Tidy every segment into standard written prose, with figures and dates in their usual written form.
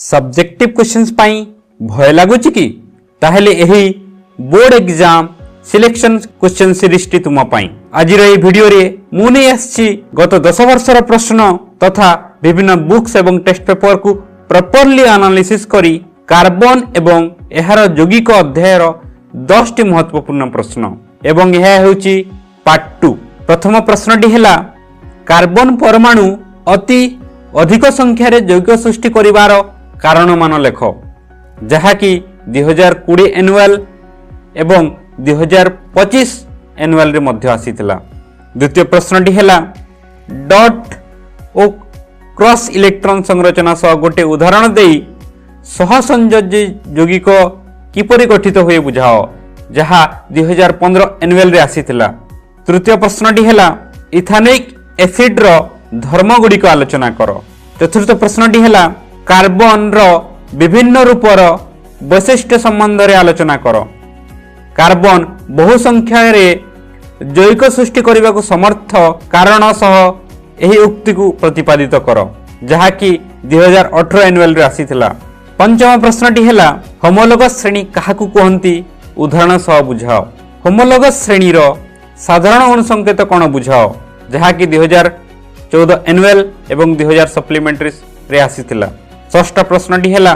Subjective questions पाई भय लगुच कि ताहेले एही board exam selection question series T तुम पाई आज वीडियो रे मु नहीं आछि गत 10 वर्षर प्रश्न तथा विभिन्न बुक्स एवं टेस्ट पेपर को प्रॉपर्ली एनालिसिस करी कार्बन एवं एहार यौगिक अध्यायर 10 टी महत्वपूर्ण प्रश्न एवं यह हेउची पार्ट 2। प्रथम प्रश्नटी हेला कार्बन परमाणु अति अधिक संख्यार यौगिक सृष्टि करिवार कारण मान लेख जहा कि 2020 एनुअल एवं 2025 एनुअल रे मध्य आसीथिला। द्वितीय प्रश्नटी हेला डॉट ओ क्रॉस इलेक्ट्रॉन संरचना सह गोटे उदाहरण देई सहसंयोजी यौगिक किपरि गठित होए बुझाओ जहा 2015 एनुअल रे आसीथिला। तृतीय प्रश्नटी हेला इथानिक एसिड रो धर्म गुड़िक आलोचना कर। चतुर्थ प्रश्नटी हेला कार्बन रो विभिन्न रूपर वैशिष्ट्य संबंध रे आलोचना कर। कार्बन बहु संख्या रे जैविक सृष्टि करने को समर्थ कारण सह एही उक्ति को प्रतिपादित कर जहा कि 2018 एनुअल रे आसीथिला। पंचम प्रश्नटी हेला होमोलोगस श्रेणी काहाकू कहंती उदाहरण सह बुझाओ। होमोलोगस श्रेणी रो साधारण अनुसंकेत कोन बुझाओ जहा कि 2014 एनुअल एवं 2000 सप्लीमेंटरी रे आसीथिला। षष्ठ प्रश्नटी हेला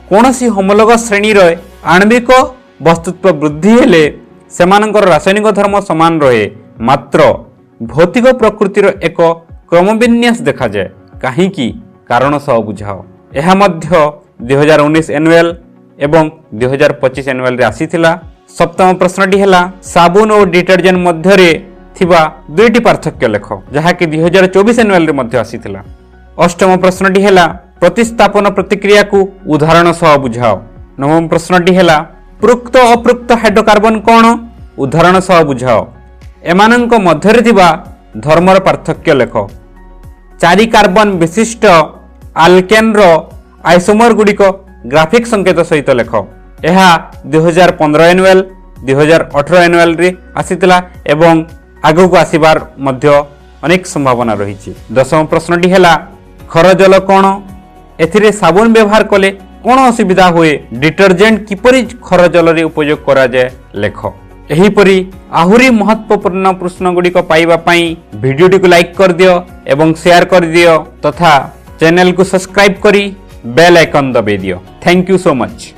कोनसी होमोलोगस श्रेणी रो आणविक वस्तुत्व वृद्धि हेले सेमानकर रासायनिक धर्म समान रहे मात्र भौतिक प्रकृतिर एक क्रमविन्यास देखा जाए काहीकि कारण सह बुझाओ। एहा मध्य 2019 एनुअल एवं 2025 एनुअल रे आसीथिला। सप्तम प्रश्नटी हेला साबुन और डिटर्जेंट मध्य रे थिबा दुईटी पार्थक्य लेख जहा कि 2024 एनुअल रे मध्य आसीथिला। अष्टम प्रश्नटी हेला प्रतिस्थापन प्रतिक्रिया को उदाहरण सह बुझाओ। नवम प्रश्नटी हेला पृक्त अपृक्त हाइड्रोकार्बन कोन उदाहरण सह बुझाओ। एमानंक मध्य रे थिबा धर्मर पार्थक्य लेख। 4 कार्बन विशिष्ट आल्केन रो आइसोमर गुड़िक ग्राफिक संकेत सहित लेख। एहा 2015 एनुअल 2018 एनुअल रे आसीतिला एवं आगु को आसीबार मध्य अनेक संभावना रही। दशम प्रश्नटी हेला खरजल कोन एथिरे साबुन व्यवहार कले कोन असुविधा हुए डिटर्जेंट किपरि खरजल रे उपयोग करा जाय लेख। एही परी आहुरी महत्वपूर्ण प्रश्न गुड़िक पाइबा पई वीडियो को लाइक कर दियो एवं शेयर कर दियो तथा चैनल को सब्सक्राइब करी बेल आइकन दबे दियो। Thank you so much.